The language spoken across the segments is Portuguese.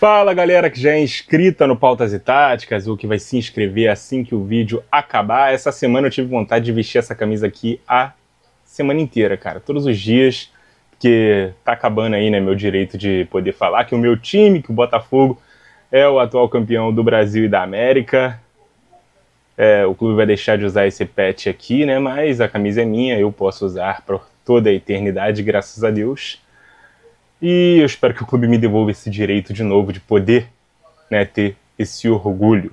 Fala galera que já é inscrita no Pautas e Táticas ou que vai se inscrever assim que o vídeo acabar. Essa semana eu tive vontade de vestir essa camisa aqui a semana inteira, cara. Todos os dias, porque tá acabando aí, né, meu direito de poder falar que o meu time, que o Botafogo, é o atual campeão do Brasil e da América. O clube vai deixar de usar esse patch aqui, né, mas a camisa é minha, eu posso usar por toda a eternidade, graças a Deus. E eu espero que o clube me devolva esse direito de novo de poder, né, ter esse orgulho.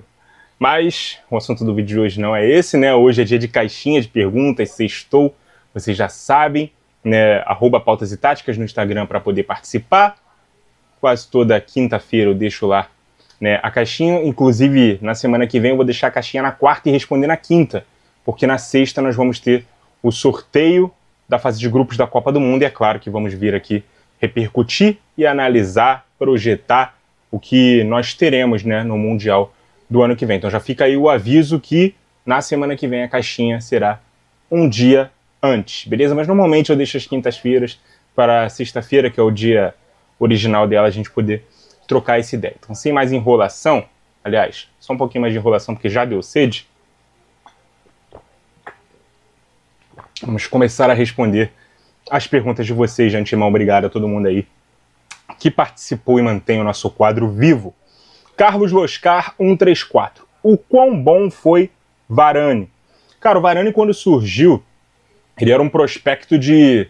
Mas o assunto do vídeo de hoje não é esse, né? Hoje é dia de caixinha de perguntas, sextou, vocês já sabem, né? @pautas e táticas no Instagram para poder participar. Quase toda quinta-feira eu deixo lá, né, a caixinha. Inclusive, na semana que vem eu vou deixar a caixinha na quarta e responder na quinta, porque na sexta nós vamos ter o sorteio da fase de grupos da Copa do Mundo e é claro que vamos vir aqui repercutir e analisar, projetar o que nós teremos, né, no Mundial do ano que vem. Então já fica aí o aviso que na semana que vem a caixinha será um dia antes, beleza? Mas normalmente eu deixo as quintas-feiras para sexta-feira, que é o dia original dela, a gente poder trocar essa ideia. Então, sem mais enrolação, aliás, só um pouquinho mais de enrolação porque já deu sede, vamos começar a responder as perguntas de vocês de antemão. Obrigado a todo mundo aí que participou e mantém o nosso quadro vivo. Carlos Loscar 134. O quão bom foi Varane? Cara, o Varane, quando surgiu, ele era um prospecto de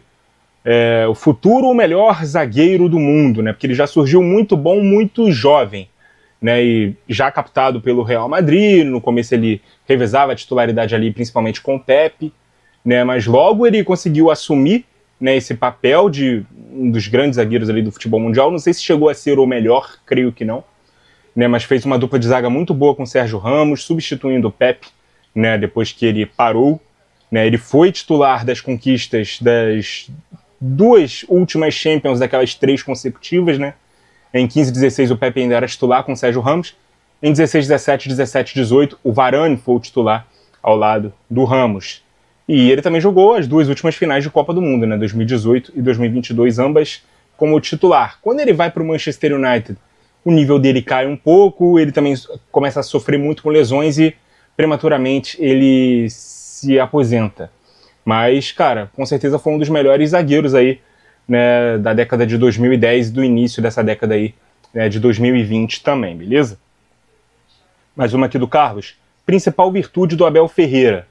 o futuro melhor zagueiro do mundo, né? Porque ele já surgiu muito bom, muito jovem, né? E já captado pelo Real Madrid. No começo ele revezava a titularidade ali, principalmente com o Pepe, né? Mas logo ele conseguiu assumir, né, esse papel de um dos grandes zagueiros ali do futebol mundial. Não sei se chegou a ser o melhor, creio que não, né, mas fez uma dupla de zaga muito boa com o Sérgio Ramos, substituindo o Pepe, né, depois que ele parou, né. Ele foi titular das conquistas das duas últimas Champions, daquelas 3 consecutivas, né. Em 15 e 16 o Pepe ainda era titular com o Sérgio Ramos. Em 16, 17, 17 18 o Varane foi o titular ao lado do Ramos. E ele também jogou as 2 últimas finais de Copa do Mundo, né, 2018 e 2022, ambas como titular. Quando ele vai para o Manchester United, o nível dele cai um pouco, ele também começa a sofrer muito com lesões e prematuramente ele se aposenta. Mas, cara, com certeza foi um dos melhores zagueiros aí, né, da década de 2010 e do início dessa década aí, né, de 2020 também, beleza? Mais uma aqui do Carlos. Principal virtude do Abel Ferreira?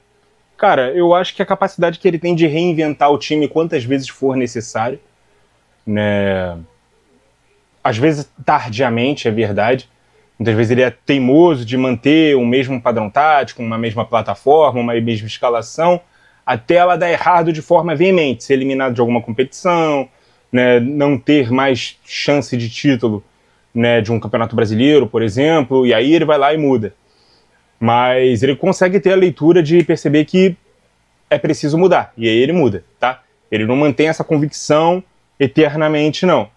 Cara, eu acho que a capacidade que ele tem de reinventar o time quantas vezes for necessário, né? Às vezes tardiamente, é verdade. Muitas vezes ele é teimoso de manter o mesmo padrão tático, uma mesma plataforma, uma mesma escalação, até ela dar errado de forma veemente, ser eliminado de alguma competição, né? Não ter mais chance de título, né, de um campeonato brasileiro, por exemplo, e aí ele vai lá e muda. Mas ele consegue ter a leitura de perceber que é preciso mudar. E aí ele muda, tá? Ele não mantém essa convicção eternamente, não.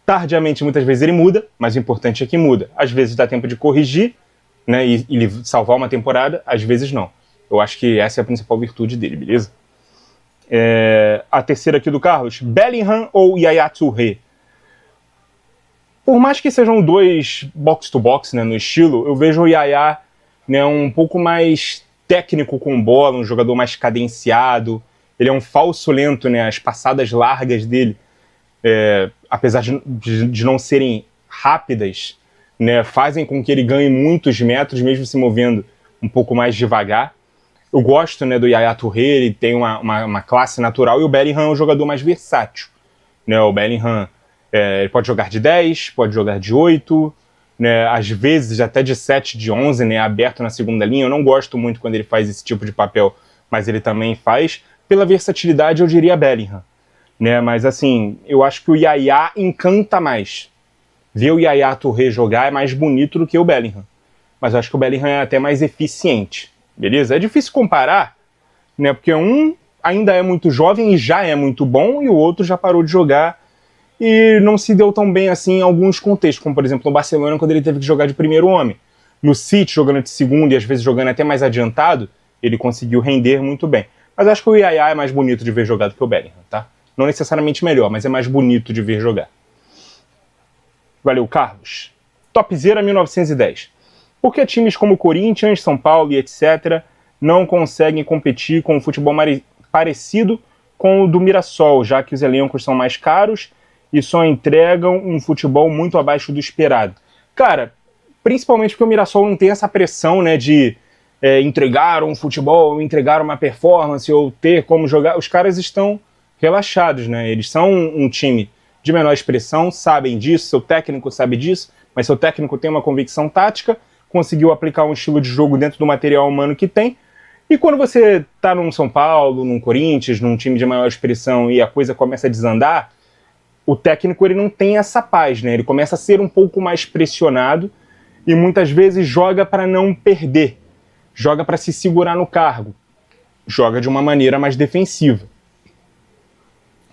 Tardiamente, muitas vezes ele muda, mas o importante é que muda. Às vezes dá tempo de corrigir, né, e salvar uma temporada, às vezes não. Eu acho que essa é a principal virtude dele, beleza? A terceira aqui do Carlos. Bellingham ou Yaya Touré? Por mais que sejam 2 box-to-box, né, no estilo, eu vejo o Yaya, né, um pouco mais técnico com bola, um jogador mais cadenciado. Ele é um falso lento, né, as passadas largas dele, apesar de não serem rápidas, né, fazem com que ele ganhe muitos metros, mesmo se movendo um pouco mais devagar. Eu gosto, né, do Yaya Touré, ele tem uma classe natural, e o Bellingham é um jogador mais versátil, né. O Bellingham ele pode jogar de 10, pode jogar de 8, né, às vezes até de 7, de 11, né, aberto na segunda linha. Eu não gosto muito quando ele faz esse tipo de papel, mas ele também faz. Pela versatilidade, eu diria Bellingham, né, mas assim, eu acho que o Yaya encanta mais. Ver o Yaya Touré jogar é mais bonito do que o Bellingham, mas eu acho que o Bellingham é até mais eficiente, beleza? É difícil comparar, né, porque um ainda é muito jovem e já é muito bom, e o outro já parou de jogar e não se deu tão bem assim em alguns contextos, como por exemplo no Barcelona, quando ele teve que jogar de primeiro homem. No City, jogando de segundo e às vezes jogando até mais adiantado, ele conseguiu render muito bem. Mas acho que o Yaya é mais bonito de ver jogar do que o Bellingham, tá? Não necessariamente melhor, mas é mais bonito de ver jogar. Valeu, Carlos. Topzera 1910. Por que times como Corinthians, São Paulo e etc. não conseguem competir com um futebol parecido com o do Mirassol, já que os elencos são mais caros e só entregam um futebol muito abaixo do esperado? Cara, principalmente porque o Mirassol não tem essa pressão, né, de entregar um futebol, entregar uma performance ou ter como jogar. Os caras estão relaxados, né? Eles são um time de menor expressão, sabem disso, seu técnico sabe disso, mas seu técnico tem uma convicção tática, conseguiu aplicar um estilo de jogo dentro do material humano que tem. E quando você tá num São Paulo, num Corinthians, num time de maior expressão e a coisa começa a desandar, o técnico ele não tem essa paz, né? Ele começa a ser um pouco mais pressionado e muitas vezes joga para não perder, joga para se segurar no cargo, joga de uma maneira mais defensiva.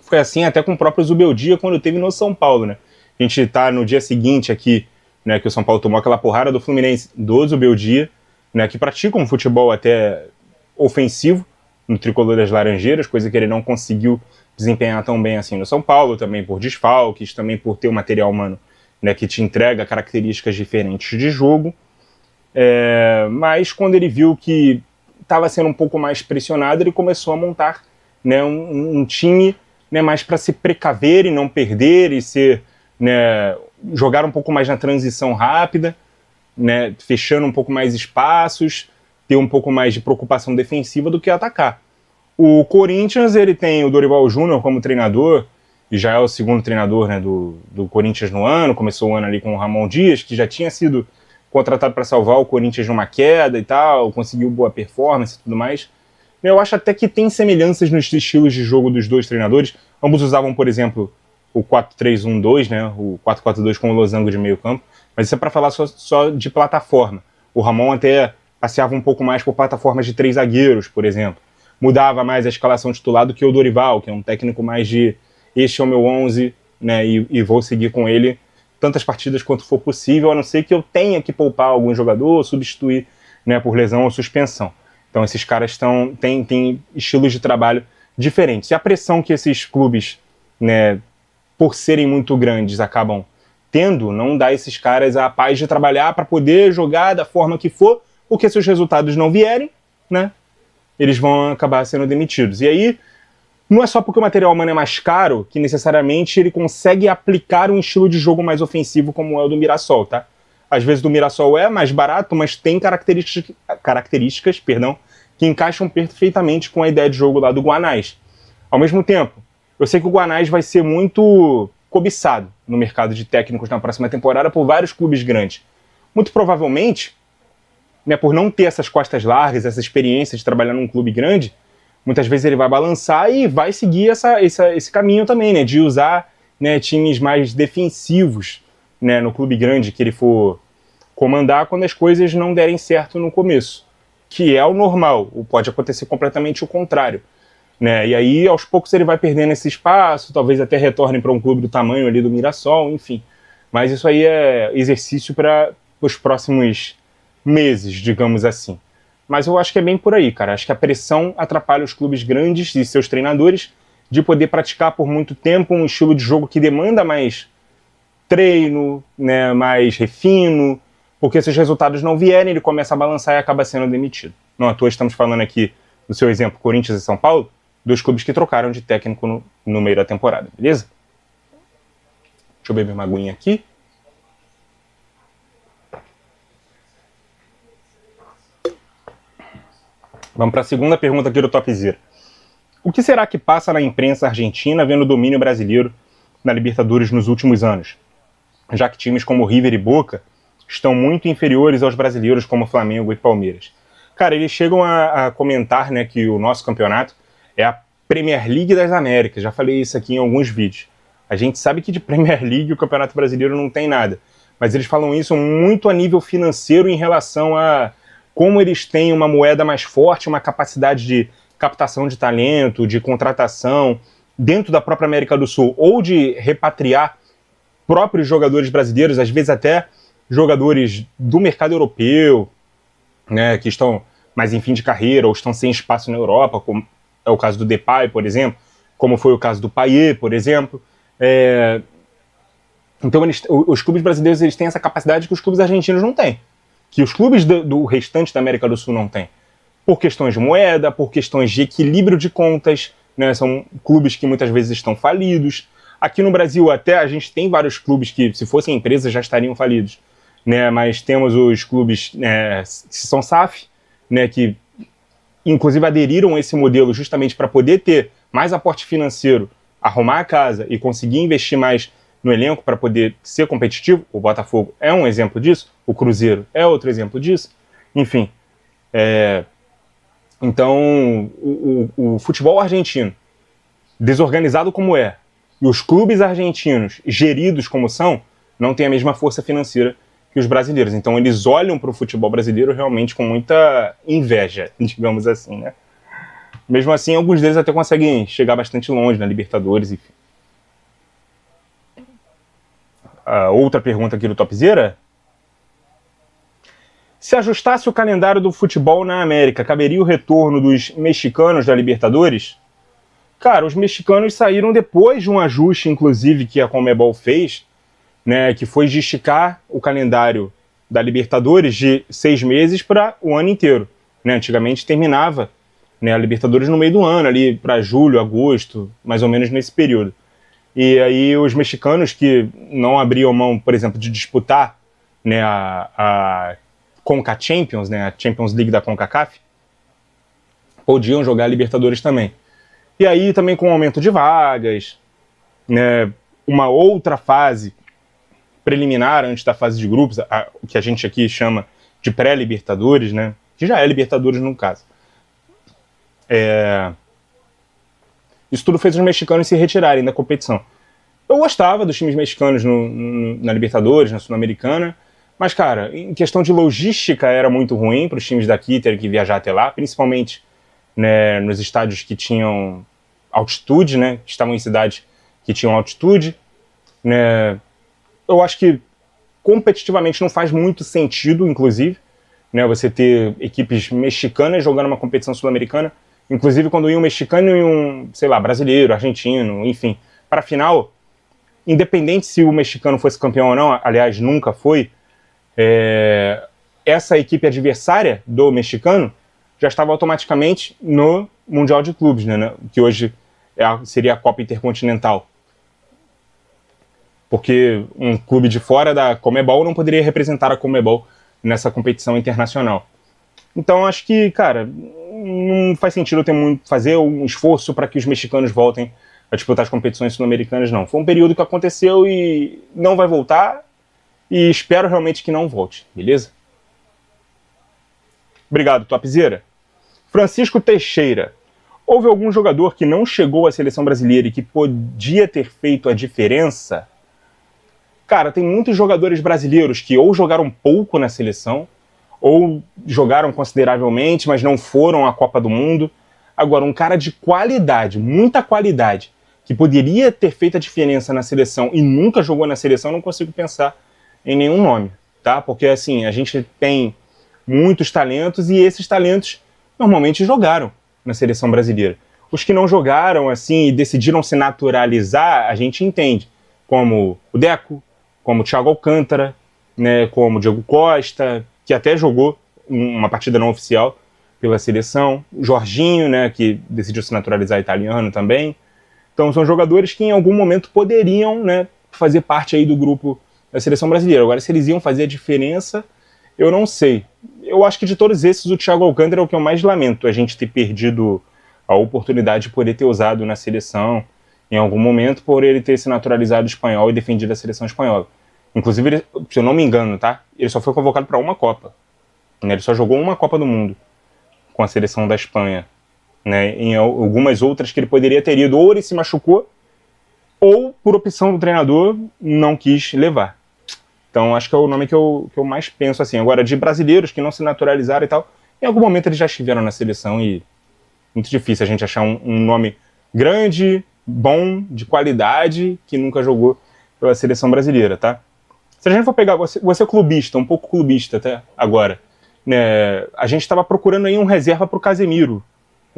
Foi assim até com o próprio Zubeldia quando teve no São Paulo, né? A gente tá no dia seguinte aqui, né, que o São Paulo tomou aquela porrada do Fluminense, do Zubeldia, né, que pratica um futebol até ofensivo no tricolor das Laranjeiras, coisa que ele não conseguiu desempenhar tão bem assim no São Paulo, também por desfalques, também por ter um material humano, né, que te entrega características diferentes de jogo. Mas quando ele viu que estava sendo um pouco mais pressionado, ele começou a montar, né, um time, né, mais para se precaver e não perder e ser, né, jogar um pouco mais na transição rápida, né, fechando um pouco mais espaços, ter um pouco mais de preocupação defensiva do que atacar. O Corinthians, ele tem o Dorival Júnior como treinador, e já é o segundo treinador, né, do Corinthians no ano, começou o ano ali com o Ramon Dias, que já tinha sido contratado para salvar o Corinthians numa queda e tal, conseguiu boa performance e tudo mais. Eu acho até que tem semelhanças nos estilos de jogo dos dois treinadores. Ambos usavam, por exemplo, o 4-3-1-2, né, o 4-4-2 com o losango de meio campo, mas isso é para falar só de plataforma. O Ramon até passeava um pouco mais por plataformas de 3 zagueiros, por exemplo. Mudava mais a escalação titular do que o Dorival, que é um técnico mais de este é o meu 11, né, e vou seguir com ele tantas partidas quanto for possível, a não ser que eu tenha que poupar algum jogador, substituir, né, por lesão ou suspensão. Então esses caras têm estilos de trabalho diferentes. E a pressão que esses clubes, né, por serem muito grandes, acabam tendo, não dá a esses caras a paz de trabalhar para poder jogar da forma que for, porque se os resultados não vierem, né, eles vão acabar sendo demitidos. E aí, não é só porque o material humano é mais caro que necessariamente ele consegue aplicar um estilo de jogo mais ofensivo como é o do Mirassol, tá? Às vezes o do Mirassol é mais barato, mas tem características, que encaixam perfeitamente com a ideia de jogo lá do Guanás. Ao mesmo tempo, eu sei que o Guanás vai ser muito cobiçado no mercado de técnicos na próxima temporada por vários clubes grandes. Muito provavelmente, né, por não ter essas costas largas, essa experiência de trabalhar num clube grande, muitas vezes ele vai balançar e vai seguir esse caminho também, né, de usar, né, times mais defensivos, né, no clube grande que ele for comandar quando as coisas não derem certo no começo, que é o normal, ou pode acontecer completamente o contrário, né, e aí aos poucos ele vai perdendo esse espaço, talvez até retorne para um clube do tamanho ali do Mirassol, enfim, mas isso aí é exercício para os próximos meses, digamos assim. Mas eu acho que é bem por aí, cara. Acho que a pressão atrapalha os clubes grandes e seus treinadores de poder praticar por muito tempo um estilo de jogo que demanda mais treino, né, mais refino, porque se os resultados não vierem, ele começa a balançar e acaba sendo demitido. Não à toa estamos falando aqui, no seu exemplo, Corinthians e São Paulo, dois clubes que trocaram de técnico no meio da temporada, beleza? Deixa eu beber uma aguinha aqui. Vamos para a segunda pergunta aqui do Topzera. O que será que passa na imprensa argentina vendo o domínio brasileiro na Libertadores nos últimos anos? Já que times como River e Boca estão muito inferiores aos brasileiros como Flamengo e Palmeiras. Cara, eles chegam a comentar, né, que o nosso campeonato é a Premier League das Américas. Já falei isso aqui em alguns vídeos. A gente sabe que de Premier League o Campeonato Brasileiro não tem nada. Mas eles falam isso muito a nível financeiro em relação a como eles têm uma moeda mais forte, uma capacidade de captação de talento, de contratação dentro da própria América do Sul, ou de repatriar próprios jogadores brasileiros, às vezes até jogadores do mercado europeu, né, que estão mais em fim de carreira ou estão sem espaço na Europa, como é o caso do Depay, por exemplo, como foi o caso do Payet, por exemplo. Então os clubes brasileiros eles têm essa capacidade que os clubes argentinos não têm, que os clubes do restante da América do Sul não têm, por questões de moeda, por questões de equilíbrio de contas, né? São clubes que muitas vezes estão falidos. Aqui no Brasil até a gente tem vários clubes que, se fossem empresas, já estariam falidos, né? Mas temos os clubes que são SAF, né? Que inclusive aderiram a esse modelo justamente para poder ter mais aporte financeiro, arrumar a casa e conseguir investir mais no elenco para poder ser competitivo. O Botafogo é um exemplo disso, o Cruzeiro é outro exemplo disso. Enfim, então o futebol argentino, desorganizado como é, e os clubes argentinos geridos como são, não tem a mesma força financeira que os brasileiros. Então eles olham para o futebol brasileiro realmente com muita inveja, digamos assim, né? Mesmo assim, alguns deles até conseguem chegar bastante longe na Libertadores, enfim. Outra pergunta aqui do Topzera. Se ajustasse o calendário do futebol na América, caberia o retorno dos mexicanos da Libertadores? Cara, os mexicanos saíram depois de um ajuste, inclusive, que a Conmebol fez, né, que foi de esticar o calendário da Libertadores de 6 meses para o ano inteiro. Né? Antigamente terminava, né, a Libertadores no meio do ano, ali para julho, agosto, mais ou menos nesse período. E aí os mexicanos que não abriam mão, por exemplo, de disputar, né, a Conca Champions, né, a Champions League da CONCACAF, podiam jogar a Libertadores também. E aí também com o aumento de vagas, né, uma outra fase preliminar antes da fase de grupos, o que a gente aqui chama de pré-Libertadores, né, que já é Libertadores no caso. Isso tudo fez os mexicanos se retirarem da competição. Eu gostava dos times mexicanos na Libertadores, na Sul-Americana, mas, cara, em questão de logística era muito ruim para os times daqui terem que viajar até lá, principalmente, né, nos estádios que tinham altitude, né, que estavam em cidades que tinham altitude. Né. Eu acho que competitivamente não faz muito sentido, inclusive, né, você ter equipes mexicanas jogando uma competição sul-americana. Inclusive, quando ia um mexicano e um, sei lá, brasileiro, argentino, enfim, para a final, independente se o mexicano fosse campeão ou não, aliás, nunca foi, essa equipe adversária do mexicano já estava automaticamente no Mundial de Clubes, né, que hoje seria a Copa Intercontinental. Porque um clube de fora da Conmebol não poderia representar a Conmebol nessa competição internacional. Então, acho que, cara, não faz sentido fazer um esforço para que os mexicanos voltem a disputar as competições sul-americanas, não. Foi um período que aconteceu e não vai voltar, e espero realmente que não volte, beleza? Obrigado, Topzera. Francisco Teixeira. Houve algum jogador que não chegou à seleção brasileira e que podia ter feito a diferença? Cara, tem muitos jogadores brasileiros que ou jogaram pouco na seleção, ou jogaram consideravelmente, mas não foram à Copa do Mundo. Agora, um cara de qualidade, muita qualidade, que poderia ter feito a diferença na seleção e nunca jogou na seleção, não consigo pensar em nenhum nome, tá? Porque, assim, a gente tem muitos talentos e esses talentos normalmente jogaram na seleção brasileira. Os que não jogaram, assim, e decidiram se naturalizar, a gente entende, como o Deco, como o Thiago Alcântara, né, como o Diego Costa, que até jogou uma partida não oficial pela seleção, o Jorginho, né, que decidiu se naturalizar italiano também. Então são jogadores que em algum momento poderiam, né, fazer parte aí do grupo da seleção brasileira. Agora, se eles iam fazer a diferença, eu não sei. Eu acho que de todos esses, o Thiago Alcântara é o que eu mais lamento, a gente ter perdido a oportunidade de poder ter usado na seleção em algum momento por ele ter se naturalizado espanhol e defendido a seleção espanhola. Inclusive, ele, se eu não me engano, tá? Ele só foi convocado para uma Copa. Né? Ele só jogou uma Copa do Mundo com a seleção da Espanha. Né? Em algumas outras que ele poderia ter ido, ou ele se machucou, ou, por opção do treinador, não quis levar. Então, acho que é o nome que eu mais penso assim. Agora, de brasileiros que não se naturalizaram e tal, em algum momento eles já estiveram na seleção e muito difícil a gente achar um nome grande, bom, de qualidade, que nunca jogou pela seleção brasileira, tá? Se a gente for pegar, você é clubista, um pouco clubista até agora, né, a gente estava procurando aí um reserva para o Casemiro.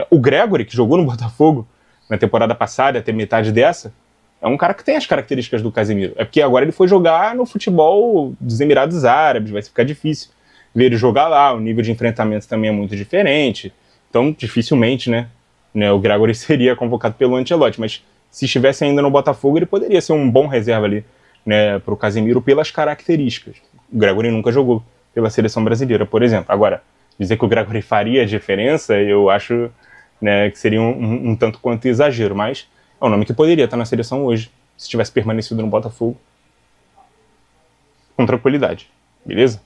O Gregore, que jogou no Botafogo na temporada passada, até metade dessa, é um cara que tem as características do Casemiro. É porque agora ele foi jogar no futebol dos Emirados Árabes, vai ficar difícil ver ele jogar lá, o nível de enfrentamento também é muito diferente, então dificilmente, né, o Gregore seria convocado pelo Ancelotti, mas se estivesse ainda no Botafogo, ele poderia ser um bom reserva ali, né, para o Casemiro pelas características. O Gregore nunca jogou pela seleção brasileira, por exemplo. Agora, dizer que o Gregore faria a diferença, eu acho, né, que seria um tanto quanto exagero, mas é um nome que poderia estar na seleção hoje, se tivesse permanecido no Botafogo, com tranquilidade, beleza?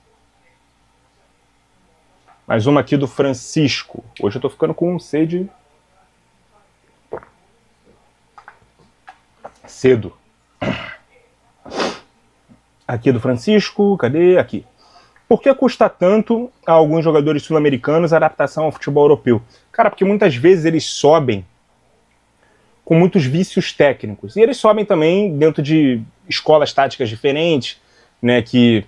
Mais uma aqui do Francisco. Hoje eu tô ficando com sede cedo. Aqui do Francisco, cadê? Aqui. Por que custa tanto a alguns jogadores sul-americanos a adaptação ao futebol europeu? Cara, porque muitas vezes eles sobem com muitos vícios técnicos. E eles sobem também dentro de escolas táticas diferentes, né, que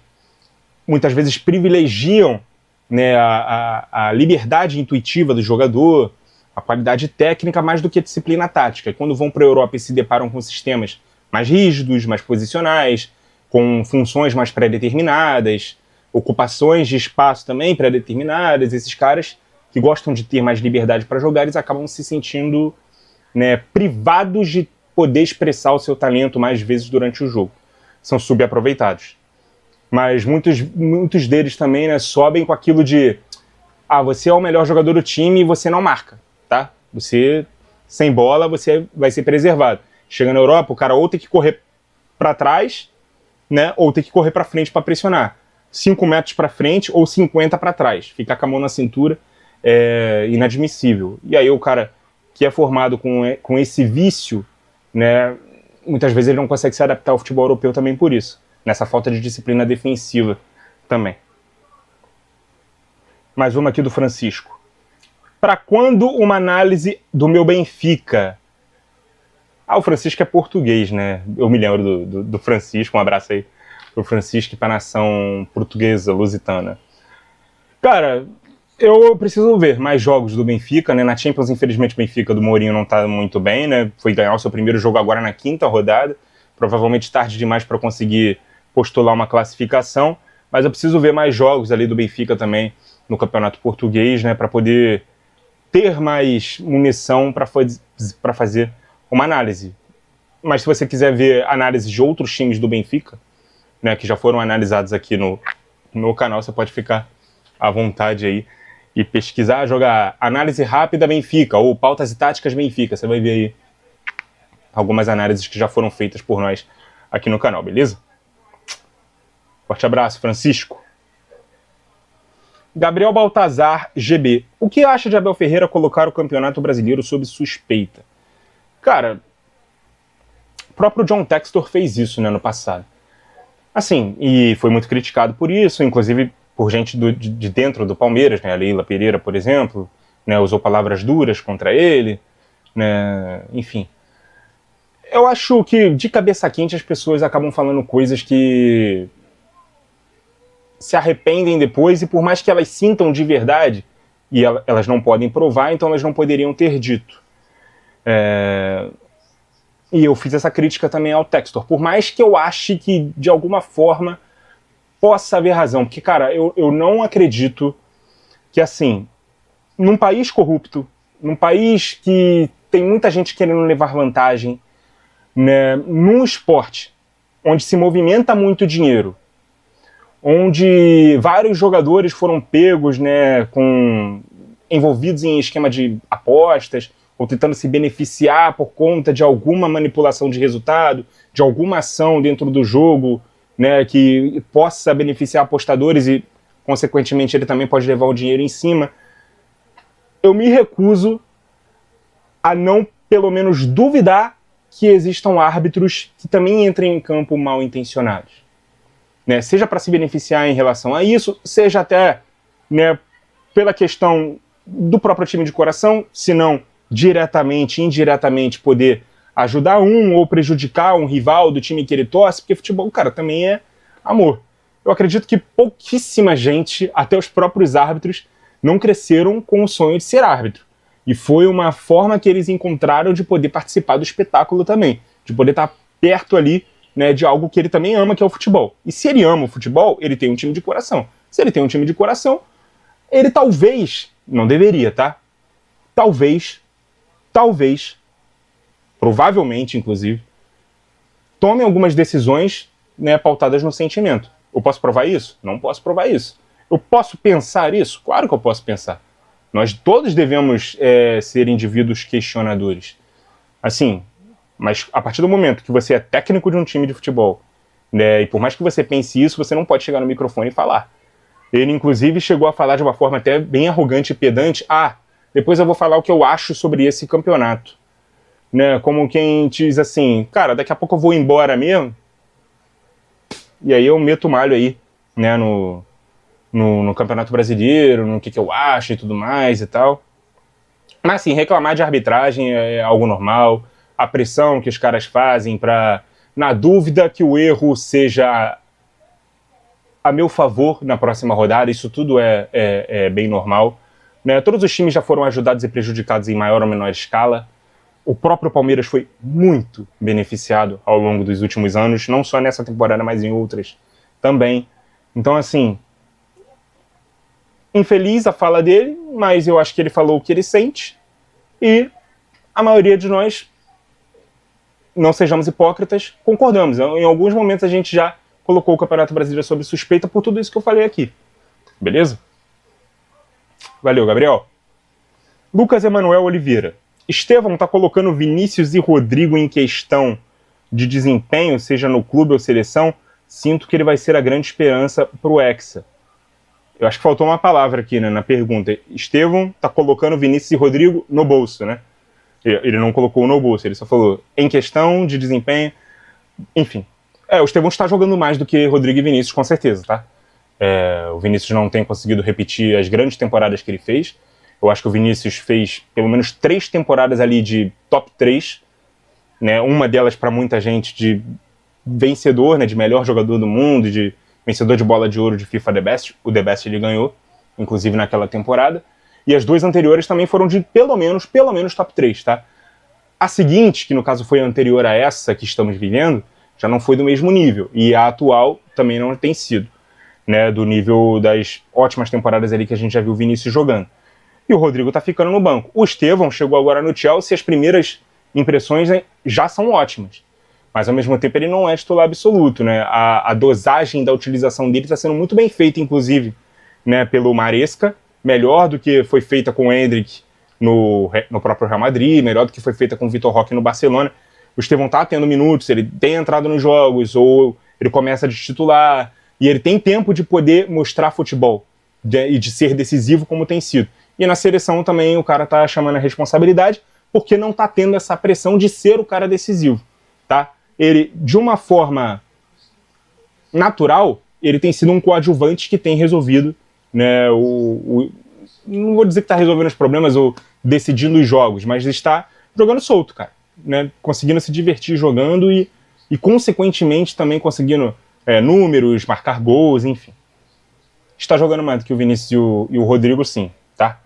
muitas vezes privilegiam, né, a liberdade intuitiva do jogador, a qualidade técnica mais do que a disciplina tática. E quando vão para a Europa e se deparam com sistemas mais rígidos, mais posicionais, com funções mais pré-determinadas, ocupações de espaço também pré-determinadas, esses caras que gostam de ter mais liberdade para jogar, eles acabam se sentindo, né, privados de poder expressar o seu talento mais vezes durante o jogo. São subaproveitados. Mas muitos deles também, né, sobem com aquilo de você é o melhor jogador do time e você não marca, tá? Você, sem bola, você vai ser preservado. Chega na Europa, o cara ou tem que correr para trás, né, ou tem que correr para frente para pressionar. 5 metros para frente ou 50 para trás. Ficar com a mão na cintura é inadmissível. E aí o cara que é formado com esse vício, né, muitas vezes ele não consegue se adaptar ao futebol europeu também por isso. Nessa falta de disciplina defensiva também. Mais uma aqui do Francisco. Para quando uma análise do meu Benfica? O Francisco é português, né? Eu me lembro do Francisco, um abraço aí pro Francisco e pra nação portuguesa, lusitana. Cara, eu preciso ver mais jogos do Benfica, né? Na Champions, infelizmente, o Benfica do Mourinho não tá muito bem, né? Foi ganhar o seu primeiro jogo agora na 5ª rodada. Provavelmente tarde demais para conseguir postular uma classificação, mas eu preciso ver mais jogos ali do Benfica também no Campeonato Português, né, para poder ter mais munição para fazer uma análise. Mas se você quiser ver análise de outros times do Benfica, né, que já foram analisados aqui no canal, você pode ficar à vontade aí e pesquisar, jogar análise rápida Benfica ou pautas e táticas Benfica. Você vai ver aí algumas análises que já foram feitas por nós aqui no canal, beleza? Forte abraço, Francisco. Gabriel Baltazar, GB. O que acha de Abel Ferreira colocar o Campeonato Brasileiro sob suspeita? Cara, o próprio John Textor fez isso, né, no passado. Assim, e foi muito criticado por isso, inclusive por gente de dentro do Palmeiras, né, a Leila Pereira, por exemplo, né, usou palavras duras contra ele, né, enfim. Eu acho que, de cabeça quente, as pessoas acabam falando coisas que se arrependem depois, e por mais que elas sintam de verdade, e elas não podem provar, então elas não poderiam ter dito. E eu fiz essa crítica também ao Textor, por mais que eu ache que, de alguma forma, possa haver razão. Porque, cara, eu não acredito que, assim, num país corrupto, num país que tem muita gente querendo levar vantagem, né, num esporte onde se movimenta muito dinheiro, onde vários jogadores foram pegos, né, envolvidos em esquema de apostas, ou tentando se beneficiar por conta de alguma manipulação de resultado, de alguma ação dentro do jogo, né, que possa beneficiar apostadores e, consequentemente, ele também pode levar o dinheiro em cima. Eu me recuso a não, pelo menos, duvidar que existam árbitros que também entrem em campo mal intencionados. Né, seja para se beneficiar em relação a isso, seja até, né, pela questão do próprio time de coração, se não diretamente, indiretamente, poder ajudar um ou prejudicar um rival do time que ele torce, porque futebol, cara, também é amor. Eu acredito que pouquíssima gente, até os próprios árbitros, não cresceram com o sonho de ser árbitro. E foi uma forma que eles encontraram de poder participar do espetáculo também, de poder estar perto ali, né, de algo que ele também ama, que é o futebol. E se ele ama o futebol, ele tem um time de coração. Se ele tem um time de coração, ele talvez, não deveria, tá? Talvez, provavelmente, inclusive, tome algumas decisões, né, pautadas no sentimento. Eu posso provar isso? Não posso provar isso. Eu posso pensar isso? Claro que eu posso pensar. Nós todos devemos ser indivíduos questionadores. Assim, mas a partir do momento que você é técnico de um time de futebol, né, e por mais que você pense isso, você não pode chegar no microfone e falar. Ele, inclusive, chegou a falar de uma forma até bem arrogante e pedante. Depois eu vou falar o que eu acho sobre esse campeonato. Né, como quem diz assim, cara, daqui a pouco eu vou embora mesmo. E aí eu meto o malho aí, né, no Campeonato Brasileiro, no que eu acho e tudo mais e tal. Mas assim, reclamar de arbitragem é algo normal. A pressão que os caras fazem para, na dúvida que o erro seja a meu favor na próxima rodada, isso tudo é bem normal. Né? Todos os times já foram ajudados e prejudicados em maior ou menor escala. O próprio Palmeiras foi muito beneficiado ao longo dos últimos anos, não só nessa temporada, mas em outras também. Então, assim, infeliz a fala dele, mas eu acho que ele falou o que ele sente, e a maioria de nós, não sejamos hipócritas, concordamos. Em alguns momentos a gente já colocou o Campeonato Brasileiro sob suspeita por tudo isso que eu falei aqui. Beleza? Valeu, Gabriel. Lucas Emanuel Oliveira. Estevão tá colocando Vinícius e Rodrigo em questão de desempenho, seja no clube ou seleção. Sinto que ele vai ser a grande esperança pro Hexa. Eu acho que faltou uma palavra aqui, né, na pergunta. Estevão tá colocando Vinícius e Rodrigo no bolso, né? Ele não colocou no bolso, ele só falou em questão de desempenho. Enfim. O Estevão está jogando mais do que Rodrigo e Vinícius, com certeza, tá? O Vinícius não tem conseguido repetir as grandes temporadas que ele fez. Eu acho que o Vinícius fez pelo menos 3 temporadas ali de top 3, né? Uma delas para muita gente de vencedor, né? De melhor jogador do mundo, de vencedor de bola de ouro de FIFA The Best. O The Best ele ganhou, inclusive naquela temporada. E as 2 anteriores também foram de pelo menos top 3, tá? A seguinte, que no caso foi anterior a essa que estamos vivendo, já não foi do mesmo nível. E a atual também não tem sido, né? Do nível das ótimas temporadas ali que a gente já viu o Vinícius jogando. E o Rodrigo tá ficando no banco. O Estevão chegou agora no Chelsea e as primeiras impressões, né, já são ótimas. Mas ao mesmo tempo ele não é titular absoluto, né? A dosagem da utilização dele está sendo muito bem feita, inclusive, né, pelo Maresca, melhor do que foi feita com o Endrick no próprio Real Madrid, melhor do que foi feita com o Vitor Roque no Barcelona. O Estevão tá tendo minutos, ele tem entrado nos jogos, ou ele começa de titular, e ele tem tempo de poder mostrar futebol e de ser decisivo como tem sido. E na seleção também o cara tá chamando a responsabilidade porque não tá tendo essa pressão de ser o cara decisivo, tá? Ele, de uma forma natural, ele tem sido um coadjuvante que tem resolvido, né, não vou dizer que tá resolvendo os problemas ou decidindo os jogos, mas está jogando solto, cara, né? Conseguindo se divertir jogando e consequentemente também conseguindo números, marcar gols, enfim. Está jogando mais do que o Vinícius e o Rodrigo, sim, tá?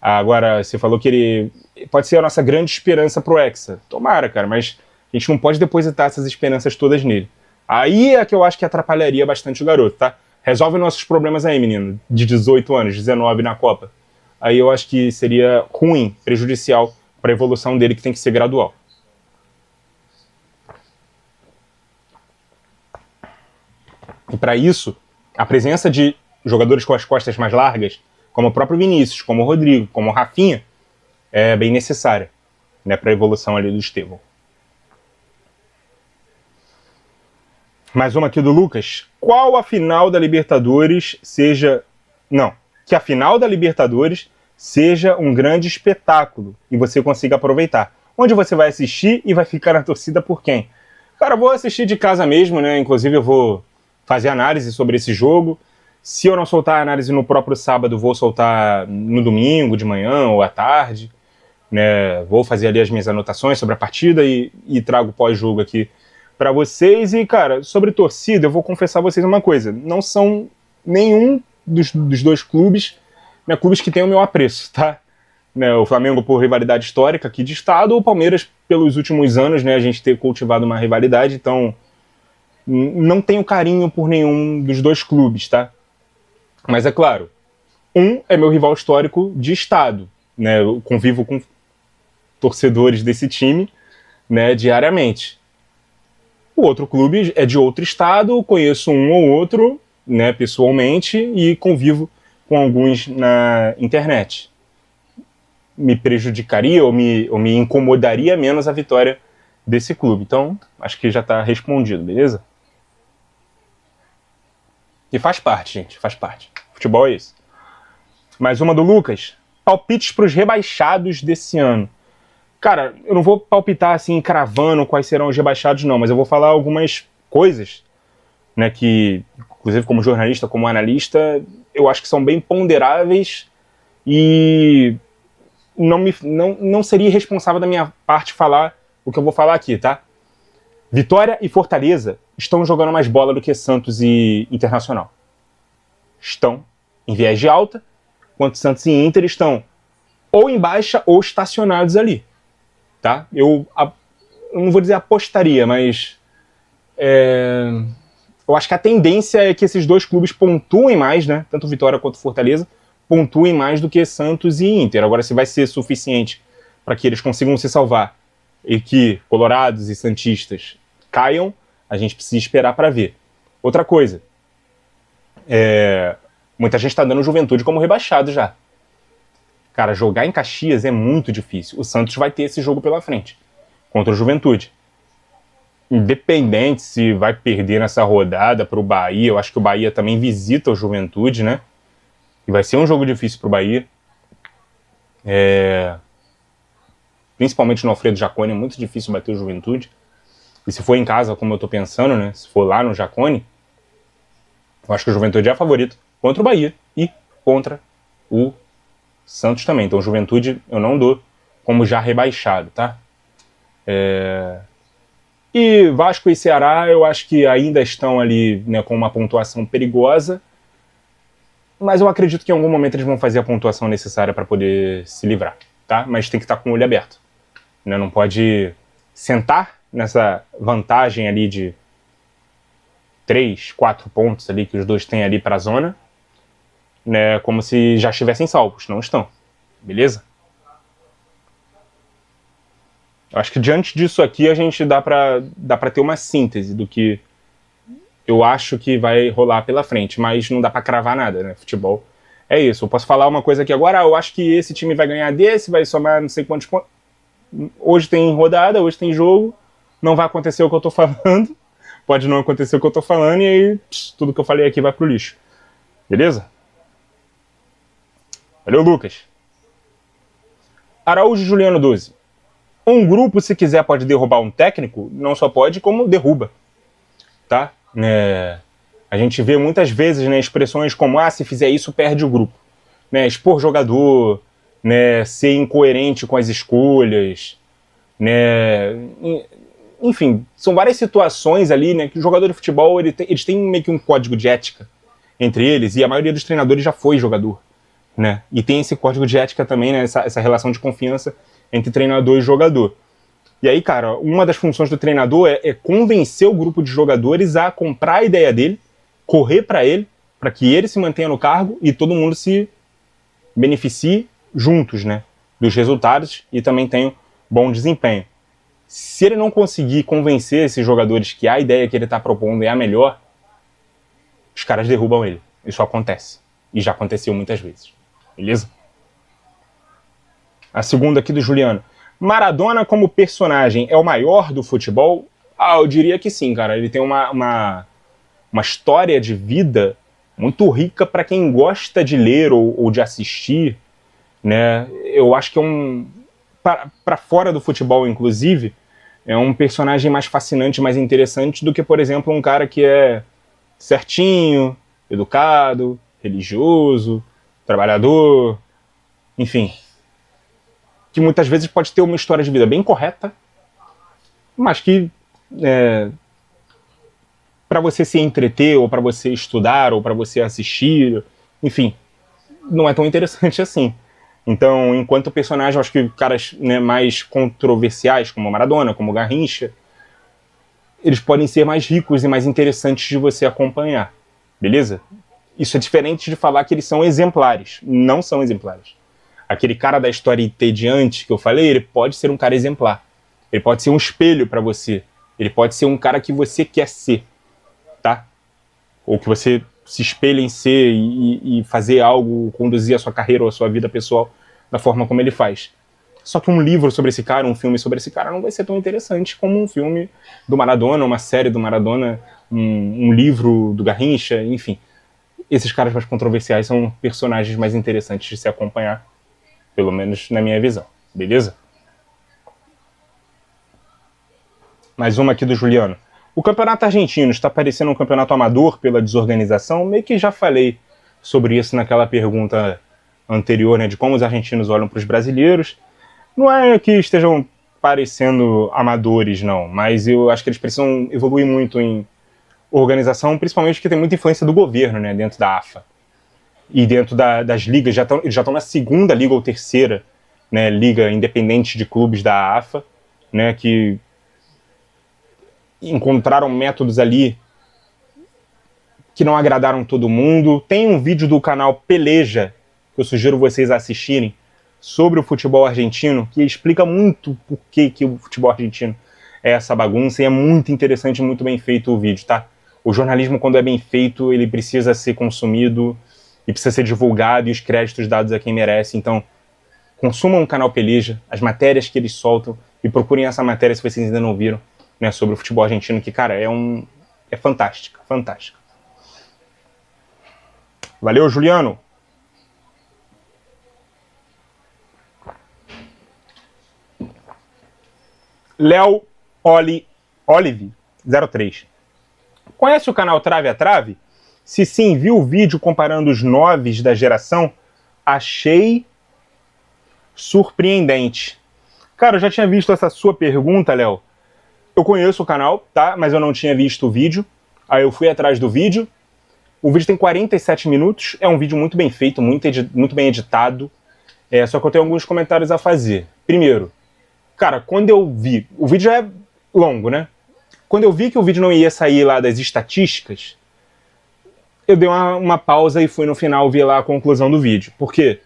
Agora, você falou que ele pode ser a nossa grande esperança pro Hexa. Tomara, cara, mas a gente não pode depositar essas esperanças todas nele. Aí é que eu acho que atrapalharia bastante o garoto, tá? Resolve nossos problemas aí, menino, de 18 anos, 19 na Copa. Aí eu acho que seria ruim, prejudicial para a evolução dele, que tem que ser gradual. E para isso, a presença de jogadores com as costas mais largas, como o próprio Vinícius, como o Rodrigo, como o Rafinha, é bem necessária, né, para a evolução ali do Estevão. Mais uma aqui do Lucas. Qual a final da Libertadores seja... Não, que a final da Libertadores seja um grande espetáculo e você consiga aproveitar. Onde você vai assistir e vai ficar na torcida por quem? Cara, eu vou assistir de casa mesmo, né? Inclusive eu vou fazer análise sobre esse jogo. Se eu não soltar a análise no próprio sábado, vou soltar no domingo, de manhã ou à tarde. Né? Vou fazer ali as minhas anotações sobre a partida e trago pós-jogo aqui para vocês. E, cara, sobre torcida, eu vou confessar a vocês uma coisa. Não são nenhum dos 2 clubes, né, clubes que tem o meu apreço, tá? né, o Flamengo por rivalidade histórica aqui de estado, o Palmeiras pelos últimos anos, né, a gente ter cultivado uma rivalidade, então não tenho carinho por nenhum dos dois clubes, tá? Mas é claro, um é meu rival histórico de estado, né, eu convivo com torcedores desse time, né, diariamente. O outro clube é de outro estado, conheço um ou outro, né, pessoalmente, e convivo com alguns na internet. Me prejudicaria ou me incomodaria menos a vitória desse clube. Então, acho que já está respondido, beleza? E faz parte, gente, faz parte. Futebol é isso. Mais uma do Lucas. Palpites para os rebaixados desse ano. Cara, eu não vou palpitar assim, cravando quais serão os rebaixados, não, mas eu vou falar algumas coisas, né, que, inclusive como jornalista, como analista, eu acho que são bem ponderáveis e não seria irresponsável da minha parte falar o que eu vou falar aqui, tá? Vitória e Fortaleza estão jogando mais bola do que Santos e Internacional. Estão em viés de alta, enquanto Santos e Inter estão ou em baixa ou estacionados ali. Tá? Eu não vou dizer apostaria, mas eu acho que a tendência é que esses dois clubes pontuem mais, né? Tanto Vitória quanto Fortaleza, pontuem mais do que Santos e Inter. Agora, se vai ser suficiente para que eles consigam se salvar e que colorados e santistas caiam, a gente precisa esperar para ver. Outra coisa, muita gente está dando Juventude como rebaixado já. Cara, jogar em Caxias é muito difícil. O Santos vai ter esse jogo pela frente, contra o Juventude. Independente se vai perder nessa rodada para o Bahia, eu acho que o Bahia também visita o Juventude, né? E vai ser um jogo difícil para o Bahia. Principalmente no Alfredo Jaconi, é muito difícil bater o Juventude. E se for em casa, como eu tô pensando, né? Se for lá no Jaconi, eu acho que o Juventude é favorito contra o Bahia e contra o Santos também. Então, Juventude eu não dou como já rebaixado, tá? E Vasco e Ceará eu acho que ainda estão ali, né, com uma pontuação perigosa, mas eu acredito que em algum momento eles vão fazer a pontuação necessária para poder se livrar, tá? Mas tem que estar com o olho aberto, né? Não pode sentar nessa vantagem ali de 3, 4 pontos ali que os dois têm ali para a zona, né, como se já estivessem salvos. Não estão. Beleza? Eu acho que diante disso aqui a gente dá pra ter uma síntese do que eu acho que vai rolar pela frente, mas não dá pra cravar nada, né? Futebol é isso. Eu posso falar uma coisa aqui agora, eu acho que esse time vai ganhar desse, vai somar não sei quantos pontos. Hoje tem rodada, hoje tem jogo, não vai acontecer o que eu tô falando, pode não acontecer o que eu tô falando e aí tudo que eu falei aqui vai pro lixo. Beleza? Valeu, Lucas. Araújo Juliano 12. Um grupo, se quiser, pode derrubar um técnico, não só pode, como derruba. Tá? A gente vê muitas vezes, né, expressões como, se fizer isso, perde o grupo. Né, expor jogador, né, ser incoerente com as escolhas, né, enfim, são várias situações ali, né, que o jogador de futebol, eles têm meio que um código de ética entre eles, e a maioria dos treinadores já foi jogador. Né? E tem esse código de ética também, né? Essa relação de confiança entre treinador e jogador. E aí, cara, uma das funções do treinador é convencer o grupo de jogadores a comprar a ideia dele, correr para ele, para que ele se mantenha no cargo e todo mundo se beneficie juntos, né? Dos resultados e também tenha bom desempenho. Se ele não conseguir convencer esses jogadores que a ideia que ele está propondo é a melhor, os caras derrubam ele. Isso acontece. E já aconteceu muitas vezes. Beleza? A segunda aqui do Juliano. Maradona como personagem é o maior do futebol? Eu diria que sim, cara. Ele tem uma história de vida muito rica para quem gosta de ler ou de assistir, né? Eu acho que para fora do futebol, inclusive, é um personagem mais fascinante, mais interessante do que, por exemplo, um cara que é certinho, educado, religioso, trabalhador, enfim, que muitas vezes pode ter uma história de vida bem correta, mas que para você se entreter, ou para você estudar, ou para você assistir, enfim, não é tão interessante assim. Então, enquanto personagem, eu acho que caras, né, mais controversiais, como Maradona, como Garrincha, eles podem ser mais ricos e mais interessantes de você acompanhar, beleza? Isso é diferente de falar que eles são exemplares. Não são exemplares. Aquele cara da história entediante que eu falei, ele pode ser um cara exemplar. Ele pode ser um espelho para você. Ele pode ser um cara que você quer ser, tá? Ou que você se espelha em ser e fazer algo, conduzir a sua carreira ou a sua vida pessoal da forma como ele faz. Só que um livro sobre esse cara, um filme sobre esse cara não vai ser tão interessante como um filme do Maradona, uma série do Maradona, um livro do Garrincha, enfim. Esses caras mais controversiais são personagens mais interessantes de se acompanhar, pelo menos na minha visão, beleza? Mais uma aqui do Juliano. O campeonato argentino está parecendo um campeonato amador pela desorganização? Meio que já falei sobre isso naquela pergunta anterior, né, de como os argentinos olham para os brasileiros. Não é que estejam parecendo amadores, não, mas eu acho que eles precisam evoluir muito em organização, principalmente porque tem muita influência do governo, né, dentro da AFA. E dentro das ligas, eles já estão na segunda liga ou terceira, né, liga independente de clubes da AFA, né, que encontraram métodos ali que não agradaram todo mundo. Tem um vídeo do canal Peleja, que eu sugiro vocês assistirem, sobre o futebol argentino, que explica muito por que o futebol argentino é essa bagunça, e é muito interessante, muito bem feito o vídeo, tá? O jornalismo, quando é bem feito, ele precisa ser consumido e precisa ser divulgado e os créditos dados a quem merece. Então, consumam o canal Peleja, as matérias que eles soltam, e procurem essa matéria se vocês ainda não viram, né, sobre o futebol argentino, que, cara, é fantástica, fantástica. Valeu, Juliano! Léo Olive 03. Conhece o canal Trave a Trave? Se sim, viu o vídeo comparando os noves da geração? Achei surpreendente. Cara, eu já tinha visto essa sua pergunta, Léo. Eu conheço o canal, tá? Mas eu não tinha visto o vídeo. Aí eu fui atrás do vídeo. O vídeo tem 47 minutos. É um vídeo muito bem feito, muito bem editado. Só que eu tenho alguns comentários a fazer. Primeiro, cara, quando eu vi... O vídeo já é longo, né? Quando eu vi que o vídeo não ia sair lá das estatísticas, eu dei uma pausa e fui no final ver lá a conclusão do vídeo. Por quê?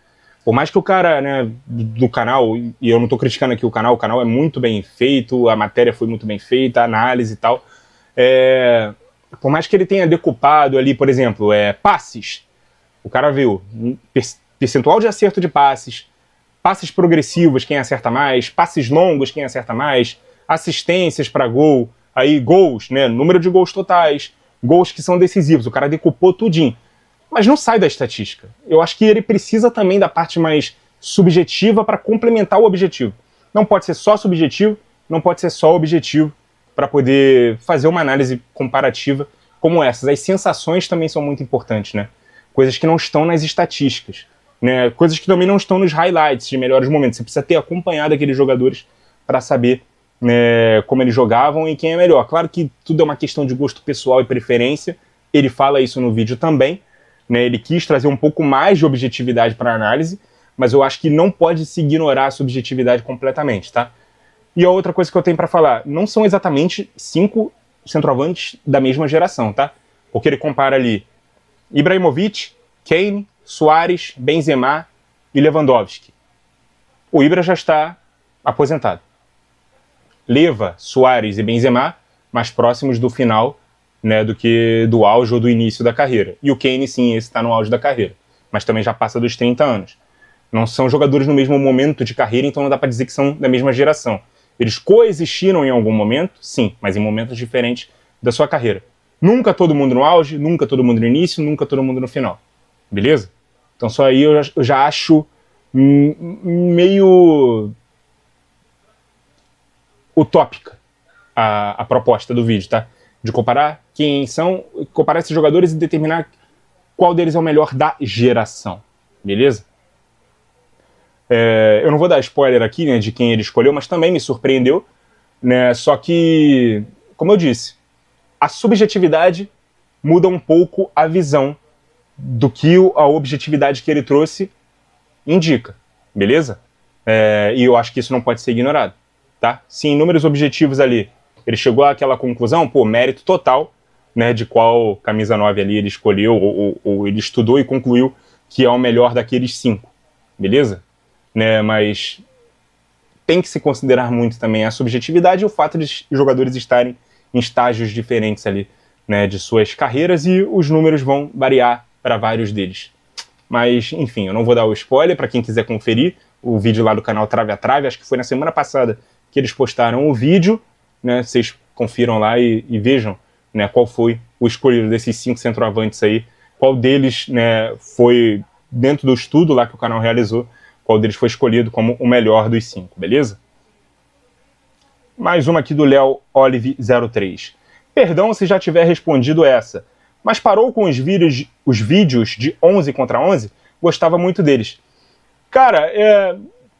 Por mais que o cara, né, do canal, e eu não tô criticando aqui o canal é muito bem feito, a matéria foi muito bem feita, a análise e tal. Por mais que ele tenha decupado ali, por exemplo, passes, o cara viu percentual de acerto de passes progressivos, quem acerta mais, passes longos, quem acerta mais, assistências para gol, aí gols, né, número de gols totais, gols que são decisivos, o cara decupou tudinho. Mas não sai da estatística. Eu acho que ele precisa também da parte mais subjetiva para complementar o objetivo. Não pode ser só subjetivo, não pode ser só objetivo para poder fazer uma análise comparativa como essas. As sensações também são muito importantes, né? Coisas que não estão nas estatísticas, né? Coisas que também não estão nos highlights de melhores momentos. Você precisa ter acompanhado aqueles jogadores para saber, né, como eles jogavam e quem é melhor. Claro que tudo é uma questão de gosto pessoal e preferência. Ele fala isso no vídeo também. Né, ele quis trazer um pouco mais de objetividade para a análise, mas eu acho que não pode se ignorar a subjetividade completamente, tá? E a outra coisa que eu tenho para falar, não são exatamente 5 centroavantes da mesma geração, tá? Porque ele compara ali Ibrahimovic, Kane, Suárez, Benzema e Lewandowski. O Ibra já está aposentado. Leva Suárez e Benzema mais próximos do final, né, do que do auge ou do início da carreira. E o Kane, sim, esse está no auge da carreira, mas também já passa dos 30 anos. Não são jogadores no mesmo momento de carreira, então não dá para dizer que são da mesma geração. Eles coexistiram em algum momento, sim, mas em momentos diferentes da sua carreira. Nunca todo mundo no auge, nunca todo mundo no início, nunca todo mundo no final. Beleza? Então só aí eu já acho meio utópica a proposta do vídeo, tá? De comparar comparar esses jogadores e determinar qual deles é o melhor da geração, beleza? Eu não vou dar spoiler aqui, né, de quem ele escolheu, mas também me surpreendeu, né? Só que, como eu disse, a subjetividade muda um pouco a visão do que a objetividade que ele trouxe indica. beleza? E eu acho que isso não pode ser ignorado, tá? Se em números objetivos ali ele chegou àquela conclusão, pô, mérito total, né, de qual camisa 9 ali ele escolheu, ou ele estudou e concluiu que é o melhor daqueles 5, beleza? Né, mas tem que se considerar muito também a subjetividade e o fato de os jogadores estarem em estágios diferentes ali, né, de suas carreiras, e os números vão variar para vários deles. Mas, enfim, eu não vou dar o spoiler para quem quiser conferir o vídeo lá do canal Trave a Trave. Acho que foi na semana passada que eles postaram o vídeo, né? Vocês confiram lá e vejam, né, qual foi o escolhido desses 5 centroavantes aí, qual deles, né, foi, dentro do estudo lá que o canal realizou, qual deles foi escolhido como o melhor dos 5, beleza? Mais uma aqui do Léo Olive 03. Perdão se já tiver respondido essa, mas parou com os vídeos de 11 contra 11? Gostava muito deles. Cara,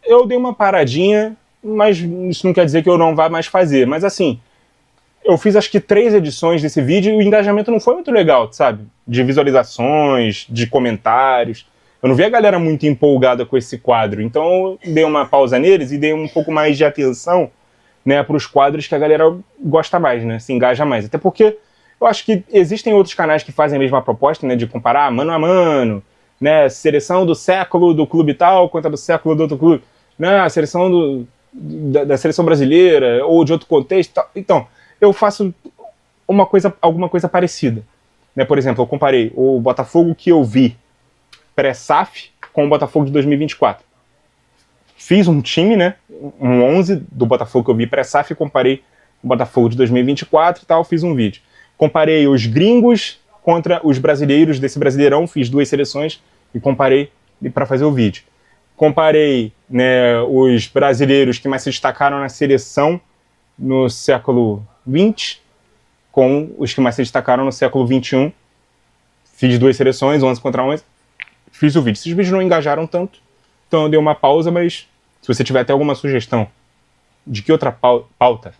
eu dei uma paradinha, mas isso não quer dizer que eu não vá mais fazer. Mas assim, eu fiz acho que 3 edições desse vídeo e o engajamento não foi muito legal, sabe? De visualizações, de comentários. Eu não vi a galera muito empolgada com esse quadro. Então eu dei uma pausa neles e dei um pouco mais de atenção, né, para os quadros que a galera gosta mais, né? Se engaja mais. Até porque eu acho que existem outros canais que fazem a mesma proposta, né, de comparar mano a mano, né, seleção do século do clube tal contra do século do outro clube, né, a seleção da seleção brasileira ou de outro contexto tal. Então, eu faço alguma coisa parecida, né? Por exemplo, eu comparei o Botafogo que eu vi pré-SAF com o Botafogo de 2024. Fiz um time, né, um 11 do Botafogo que eu vi pré-SAF e comparei o Botafogo de 2024 e tal, fiz um vídeo. Comparei os gringos contra os brasileiros desse Brasileirão, fiz 2 seleções e comparei para fazer o vídeo. Comparei, né, os brasileiros que mais se destacaram na seleção no século XX com os que mais se destacaram no século XXI. Fiz 2 seleções, 11 contra 11, fiz o vídeo. Esses vídeos não engajaram tanto, então eu dei uma pausa, mas se você tiver até alguma sugestão de que outra pauta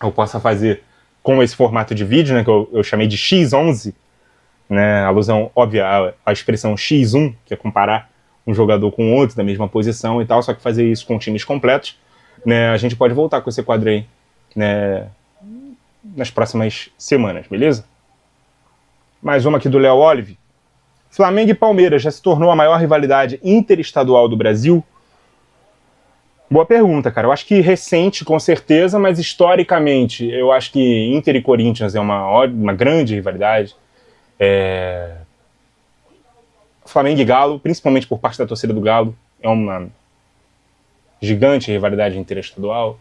eu possa fazer com esse formato de vídeo, né, que eu chamei de X11, né, alusão óbvia à expressão X1, que é comparar um jogador com outro da mesma posição e tal, só que fazer isso com times completos, né, a gente pode voltar com esse quadro aí, né, nas próximas semanas, beleza? Mais uma aqui do Léo Olive. Flamengo e Palmeiras já se tornou a maior rivalidade interestadual do Brasil? Boa pergunta, cara. Eu acho que recente, com certeza, mas historicamente, eu acho que Inter e Corinthians é uma grande rivalidade. Flamengo e Galo, principalmente por parte da torcida do Galo, é uma gigante rivalidade interestadual.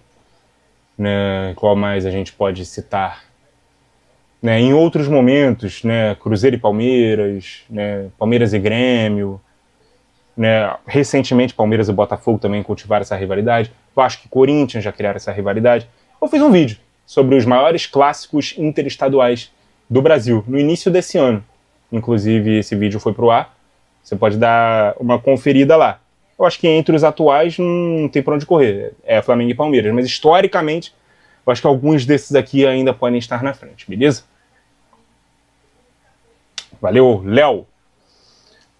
Né? Qual mais a gente pode citar? Né? Em outros momentos, né? Cruzeiro e Palmeiras, né? Palmeiras e Grêmio. Né, recentemente Palmeiras e Botafogo também cultivaram essa rivalidade. Eu acho que Corinthians já criaram essa rivalidade. Eu fiz um vídeo sobre os maiores clássicos interestaduais do Brasil no início desse ano. Inclusive esse vídeo foi pro ar. Você pode dar uma conferida lá. Eu acho que entre os atuais não tem pra onde correr. É Flamengo e Palmeiras. Mas historicamente eu acho que alguns desses aqui ainda podem estar na frente. Beleza? Valeu, Léo.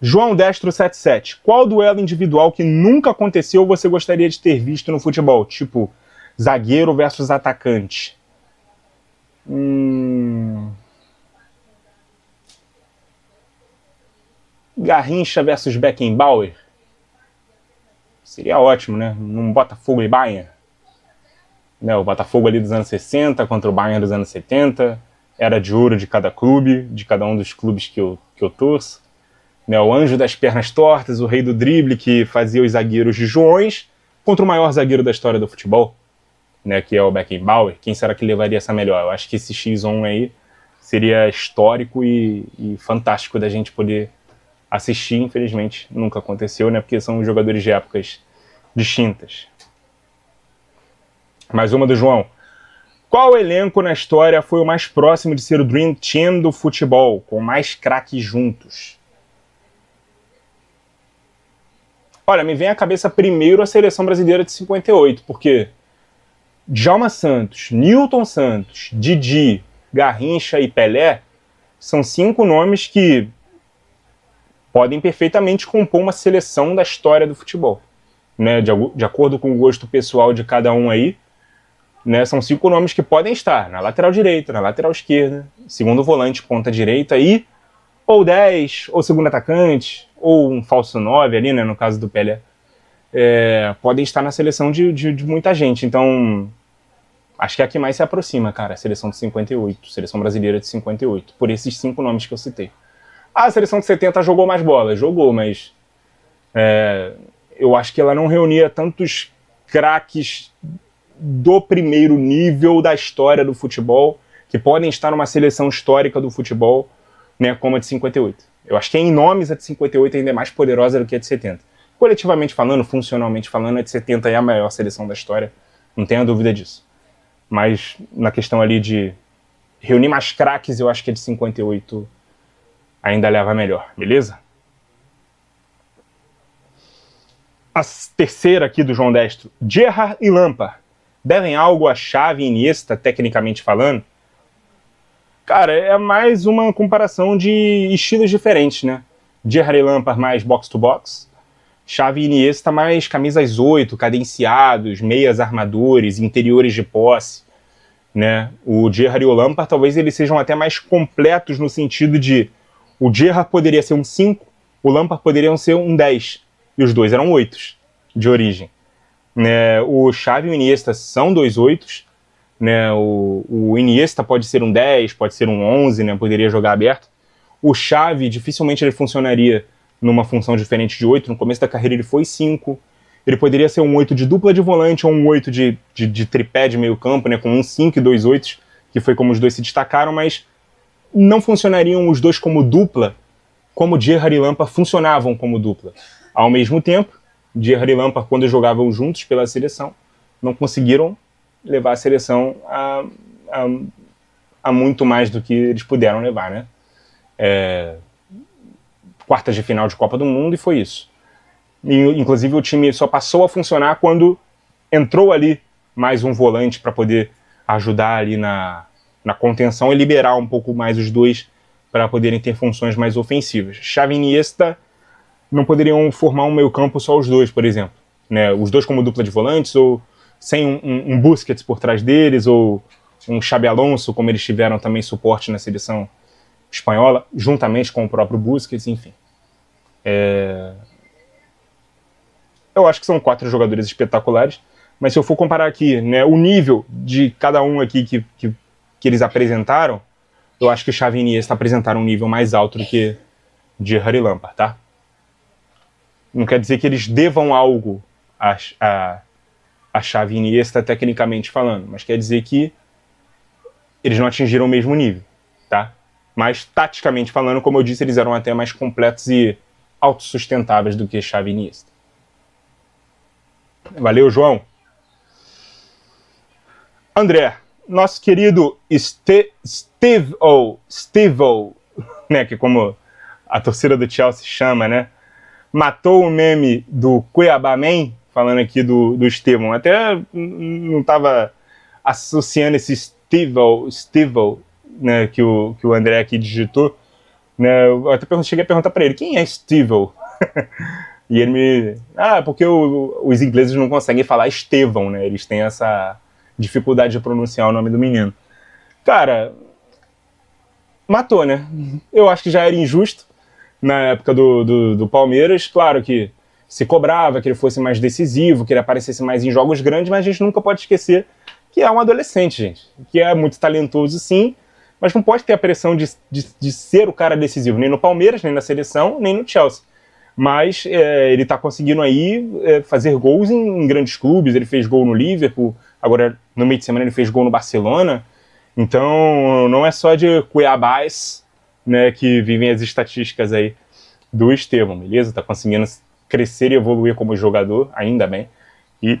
João Destro 77. Qual duelo individual que nunca aconteceu você gostaria de ter visto no futebol? Tipo, zagueiro versus atacante. Garrincha versus Beckenbauer. Seria ótimo, né? Num Botafogo e Bayern. Né? O Botafogo ali dos anos 60 contra o Bayern dos anos 70. Era de ouro de cada clube, de cada um dos clubes que eu torço. Né, o anjo das pernas tortas, o rei do drible que fazia os zagueiros de Joões contra o maior zagueiro da história do futebol, né, que é o Beckenbauer. Quem será que levaria essa melhor? Eu acho que esse X1 aí seria histórico e fantástico da gente poder assistir. Infelizmente nunca aconteceu, né, porque são jogadores de épocas distintas. Mais uma do João. Qual elenco na história foi o mais próximo de ser o Dream Team do futebol, com mais craques juntos? Olha, me vem à cabeça primeiro a seleção brasileira de 58, porque Djalma Santos, Nilton Santos, Didi, Garrincha e Pelé são 5 nomes que podem perfeitamente compor uma seleção da história do futebol, né? De acordo com o gosto pessoal de cada um aí, né? São 5 nomes que podem estar na lateral direita, na lateral esquerda, segundo volante, ponta direita e ou 10, ou segundo atacante, ou um falso 9 ali, né? No caso do Pelé. Podem estar na seleção de muita gente. Então, acho que é a que mais se aproxima, cara, a seleção de 58, seleção brasileira de 58, por esses 5 nomes que eu citei. A seleção de 70 jogou mais bola, jogou, mas eu acho que ela não reunia tantos craques do primeiro nível da história do futebol, que podem estar numa seleção histórica do futebol, né, como a de 58. Eu acho que em nomes a de 58 ainda é mais poderosa do que a de 70. Coletivamente falando, funcionalmente falando, a de 70 é a maior seleção da história, não tenha dúvida disso. Mas na questão ali de reunir mais craques, eu acho que a de 58 ainda leva melhor, beleza? A terceira aqui do João Destro, Gerrard e Lampard, devem algo a Xavi e Iniesta, tecnicamente falando? Cara, é mais uma comparação de estilos diferentes, né? Gerrard e Lampard mais box-to-box, Xavi e Iniesta mais camisas 8, cadenciados, meias armadores, interiores de posse, né? O Gerrard e o Lampard talvez eles sejam até mais completos no sentido de o Gerrard poderia ser um 5, o Lampard poderia ser um 10, e os dois eram 8 de origem. Né? O Xavi e o Iniesta são 2 8, né? O Iniesta pode ser um 10, pode ser um 11, né? Poderia jogar aberto. O Xavi, dificilmente ele funcionaria numa função diferente de 8, no começo da carreira ele foi 5, ele poderia ser um 8 de dupla de volante ou um 8 de tripé de meio campo, né? Com um 5 e 2 8, que foi como os dois se destacaram, mas não funcionariam os dois como dupla, como Gerrard e Lampard funcionavam como dupla. Ao mesmo tempo, Gerrard e Lampard, quando jogavam juntos pela seleção, não conseguiram levar a seleção a muito mais do que eles puderam levar, né? Quartas de final de Copa do Mundo e foi isso. E, inclusive o time só passou a funcionar quando entrou ali mais um volante para poder ajudar ali na contenção e liberar um pouco mais os dois para poderem ter funções mais ofensivas. Xavi e Iniesta não poderiam formar um meio campo só os dois, por exemplo, né? Os dois como dupla de volantes, ou sem um Busquets por trás deles, ou um Xabi Alonso, como eles tiveram também suporte na seleção espanhola, juntamente com o próprio Busquets, enfim. Eu acho que são 4 jogadores espetaculares, mas se eu for comparar aqui, né, o nível de cada um aqui que eles apresentaram, eu acho que o Xavi e Iniesta apresentaram um nível mais alto do que Gerrard e Lampard, tá? Não quer dizer que eles devam algo a Xavi e Iniesta tecnicamente falando, mas quer dizer que eles não atingiram o mesmo nível, tá? Mas taticamente falando, como eu disse, eles eram até mais completos e autossustentáveis do que Xavi e Iniesta. Valeu, João. André, nosso querido Steve-O, né, que como a torcida do Chelsea chama, né, matou o meme do Cuiabá Man, falando aqui do Estevão. Até não estava associando esse Steve-O, né, que o André aqui digitou. Né, eu até cheguei a perguntar para ele, quem é Steve-O? E ele me... porque os ingleses não conseguem falar Estevão, né? Eles têm essa dificuldade de pronunciar o nome do menino. Cara, matou, né? Eu acho que já era injusto na época do Palmeiras. Claro que se cobrava que ele fosse mais decisivo, que ele aparecesse mais em jogos grandes, mas a gente nunca pode esquecer que é um adolescente, gente. Que é muito talentoso, sim, mas não pode ter a pressão de ser o cara decisivo, nem no Palmeiras, nem na seleção, nem no Chelsea. Mas ele está conseguindo aí fazer gols em grandes clubes. Ele fez gol no Liverpool, agora no meio de semana ele fez gol no Barcelona. Então não é só de Cuiabás, né, que vivem as estatísticas aí do Estevão, beleza? Está conseguindo crescer e evoluir como jogador, ainda bem. E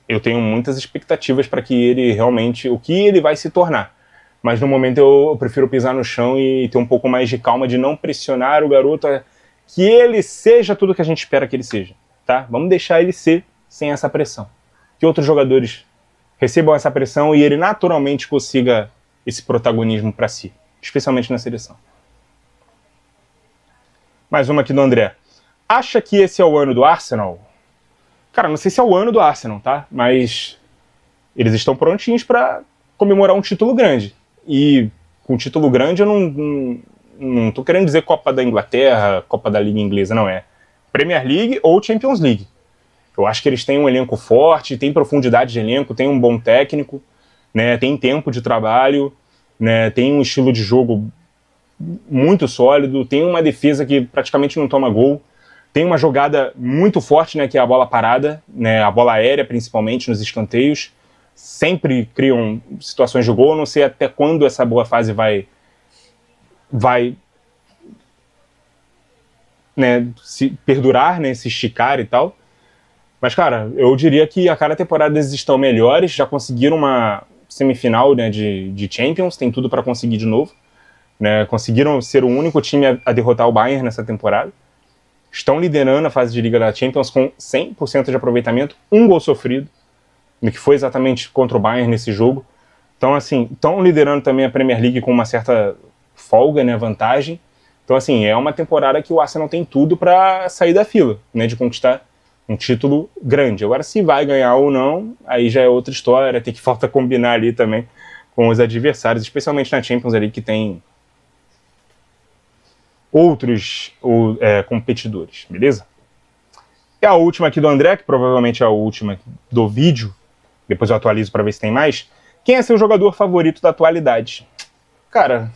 eu tenho muitas expectativas para que ele realmente, o que ele vai se tornar. Mas no momento eu prefiro pisar no chão e ter um pouco mais de calma, de não pressionar o garoto que ele seja tudo que a gente espera que ele seja, tá? Vamos deixar ele ser sem essa pressão. Que outros jogadores recebam essa pressão e ele naturalmente consiga esse protagonismo para si, especialmente na seleção. Mais uma aqui do André. Acha que esse é o ano do Arsenal? Cara, não sei se é o ano do Arsenal, tá? Mas eles estão prontinhos para comemorar um título grande. E com título grande eu não tô querendo dizer Copa da Inglaterra, Copa da Liga Inglesa, não é. Premier League ou Champions League. Eu acho que eles têm um elenco forte, têm profundidade de elenco, têm um bom técnico, né, tem tempo de trabalho, né, tem um estilo de jogo muito sólido, tem uma defesa que praticamente não toma gol, tem uma jogada muito forte, né, que é a bola parada, né, a bola aérea principalmente nos escanteios, sempre criam situações de gol, não sei até quando essa boa fase vai né, se perdurar, né, se esticar e tal. Mas, cara, eu diria que a cada temporada eles estão melhores, já conseguiram uma semifinal, né, de Champions, tem tudo para conseguir de novo. Né, conseguiram ser o único time a derrotar o Bayern nessa temporada. Estão liderando a fase de Liga da Champions com 100% de aproveitamento, um gol sofrido, que foi exatamente contra o Bayern nesse jogo. Então, assim, estão liderando também a Premier League com uma certa folga, né, vantagem. Então, assim, é uma temporada que o Arsenal tem tudo para sair da fila, né, de conquistar um título grande. Agora, se vai ganhar ou não, aí já é outra história, tem que falta combinar ali também com os adversários, especialmente na Champions ali, que tem outros competidores, beleza? E a última aqui do André, que provavelmente é a última do vídeo, depois eu atualizo para ver se tem mais. Quem é seu jogador favorito da atualidade? Cara,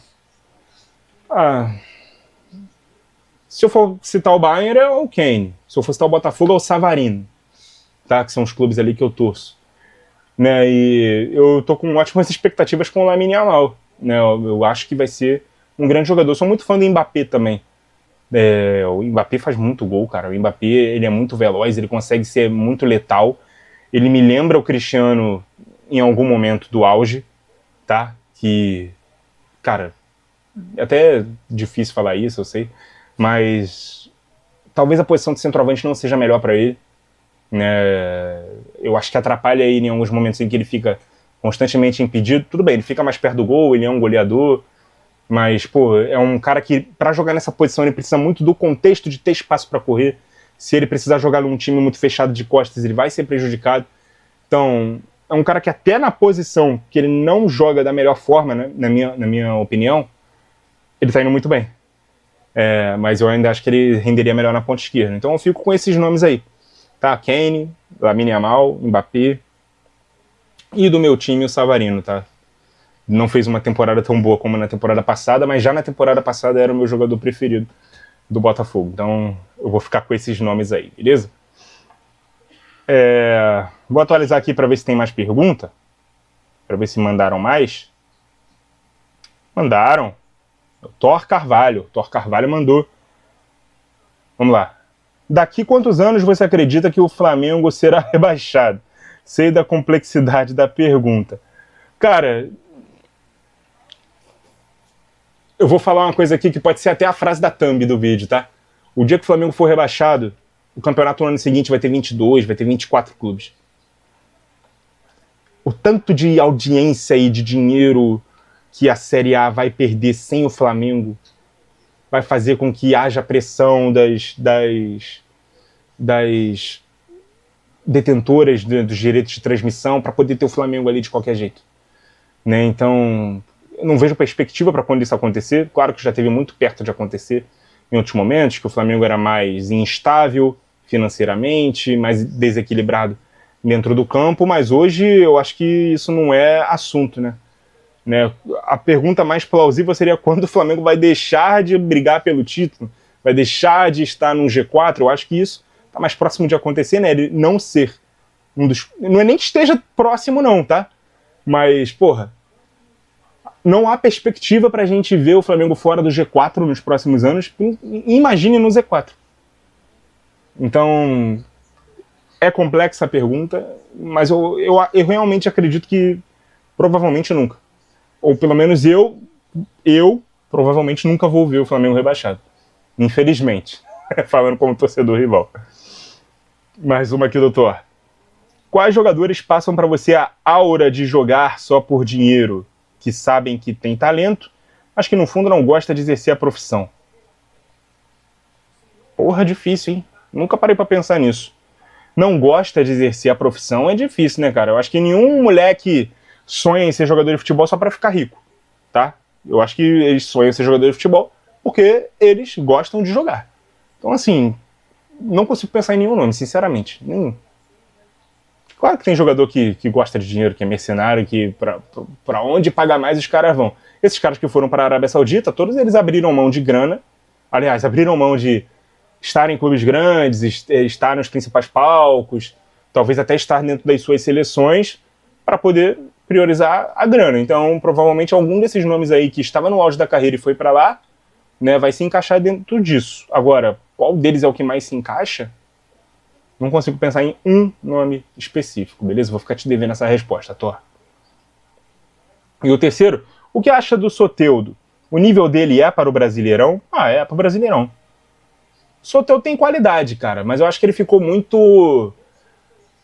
se eu for citar o Bayern, é o Kane. Se eu for citar o Botafogo, é o Savarino, tá? Que são os clubes ali que eu torço. Né? E eu tô com ótimas expectativas com o Lamine Yamal. Né? Eu acho que vai ser um grande jogador. Sou muito fã do Mbappé também. O Mbappé faz muito gol, cara. O Mbappé, ele é muito veloz, ele consegue ser muito letal. Ele me lembra o Cristiano em algum momento do auge, tá? Que, cara, é até difícil falar isso, eu sei, mas talvez a posição de centroavante não seja melhor para ele. Né? Eu acho que atrapalha ele em alguns momentos em que ele fica constantemente impedido. Tudo bem, ele fica mais perto do gol, ele é um goleador, mas, pô, é um cara que, para jogar nessa posição, ele precisa muito do contexto de ter espaço para correr. Se ele precisar jogar num time muito fechado de costas, ele vai ser prejudicado. Então, é um cara que até na posição que ele não joga da melhor forma, né, na minha opinião, ele tá indo muito bem. Mas eu ainda acho que ele renderia melhor na ponta esquerda. Então eu fico com esses nomes aí. Tá? Kane, Lamine Yamal, Mbappé e do meu time o Savarino, tá? Não fez uma temporada tão boa como na temporada passada, mas já na temporada passada era o meu jogador preferido do Botafogo. Então eu vou ficar com esses nomes aí, beleza? Vou atualizar aqui para ver se tem mais pergunta, para ver se mandaram mais. Mandaram. Thor Carvalho mandou. Vamos lá. Daqui quantos anos você acredita que o Flamengo será rebaixado? Sei da complexidade da pergunta. Cara, eu vou falar uma coisa aqui que pode ser até a frase da thumb do vídeo, tá? O dia que o Flamengo for rebaixado, o campeonato no ano seguinte vai ter 22, vai ter 24 clubes. O tanto de audiência e de dinheiro que a Série A vai perder sem o Flamengo vai fazer com que haja pressão das detentoras dos direitos de transmissão para poder ter o Flamengo ali de qualquer jeito. Né? Então, eu não vejo perspectiva para quando isso acontecer. Claro que já esteve muito perto de acontecer em outros momentos, que o Flamengo era mais instável financeiramente, mais desequilibrado dentro do campo, mas hoje eu acho que isso não é assunto, né? A pergunta mais plausível seria quando o Flamengo vai deixar de brigar pelo título, vai deixar de estar no G4. Eu acho que isso está mais próximo de acontecer, né? Ele não ser um dos... Não é nem que esteja próximo não, tá? Mas, porra, não há perspectiva pra gente ver o Flamengo fora do G4 nos próximos anos. Imagine no Z4. Então, é complexa a pergunta, mas eu realmente acredito que provavelmente nunca. Ou pelo menos eu provavelmente nunca vou ver o Flamengo rebaixado. Infelizmente. Falando como torcedor rival. Mais uma aqui, doutor. Quais jogadores passam para você a aura de jogar só por dinheiro, que sabem que tem talento, mas que no fundo não gosta de exercer a profissão? Porra, difícil, hein? Nunca parei pra pensar nisso. Não gosta de exercer a profissão é difícil, né, cara? Eu acho que nenhum moleque sonha em ser jogador de futebol só pra ficar rico, tá? Eu acho que eles sonham em ser jogador de futebol porque eles gostam de jogar. Então, assim, não consigo pensar em nenhum nome, sinceramente. Nenhum. Claro que tem jogador que gosta de dinheiro, que é mercenário, que pra onde pagar mais os caras vão. Esses caras que foram para a Arábia Saudita, todos eles abriram mão de grana. Aliás, abriram mão de estar em clubes grandes, estar nos principais palcos, talvez até estar dentro das suas seleções para poder priorizar a grana. Então, provavelmente, algum desses nomes aí que estava no auge da carreira e foi para lá, né, vai se encaixar dentro disso. Agora, qual deles é o que mais se encaixa? Não consigo pensar em um nome específico, beleza? Vou ficar te devendo essa resposta, Thor. E o terceiro, o que acha do Soteldo? O nível dele é para o Brasileirão? Ah, é para o Brasileirão. Soteldo tem qualidade, cara, mas eu acho que ele ficou muito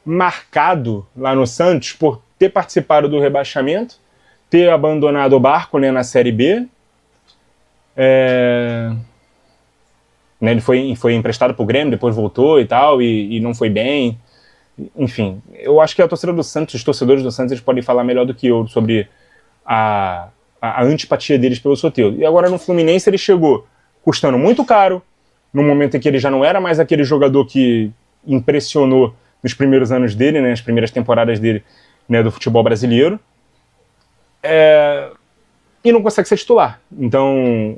marcado lá no Santos por ter participado do rebaixamento, ter abandonado o barco, né, na Série B. Né, ele foi emprestado pro Grêmio, depois voltou e tal, e não foi bem. Enfim, eu acho que a torcida do Santos, os torcedores do Santos, eles podem falar melhor do que eu sobre a antipatia deles pelo Soteldo. E agora no Fluminense ele chegou custando muito caro, no momento em que ele já não era mais aquele jogador que impressionou nos primeiros anos dele, né, nas primeiras temporadas dele, né, do futebol brasileiro, e não consegue ser titular. Então,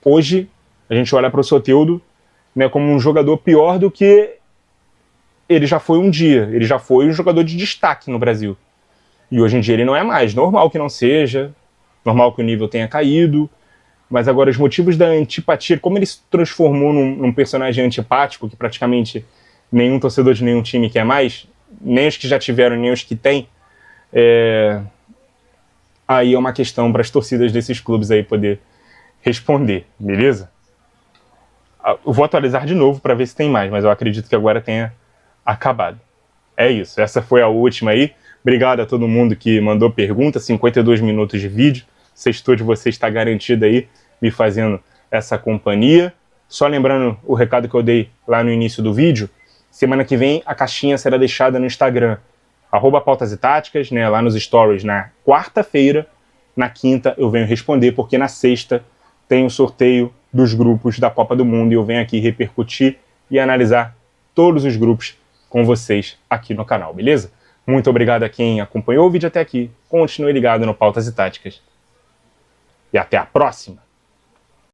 hoje, a gente olha para o Soteldo, né, como um jogador pior do que ele já foi um dia. Ele já foi um jogador de destaque no Brasil. E hoje em dia ele não é mais. Normal que não seja, normal que o nível tenha caído, mas agora os motivos da antipatia, como ele se transformou num personagem antipático, que praticamente nenhum torcedor de nenhum time quer mais, nem os que já tiveram, nem os que têm, aí é uma questão para as torcidas desses clubes aí poder responder, beleza? Eu vou atualizar de novo para ver se tem mais, mas eu acredito que agora tenha acabado. É isso, essa foi a última aí. Obrigado a todo mundo que mandou pergunta, 52 minutos de vídeo. Sextou de vocês está garantido aí, me fazendo essa companhia. Só lembrando o recado que eu dei lá no início do vídeo, semana que vem a caixinha será deixada no Instagram, @pautas e táticas, né, lá nos stories na quarta-feira. Na quinta eu venho responder, porque na sexta tem o sorteio dos grupos da Copa do Mundo e eu venho aqui repercutir e analisar todos os grupos com vocês aqui no canal, beleza? Muito obrigado a quem acompanhou o vídeo até aqui. Continue ligado no Pautas e Táticas. E até a próxima!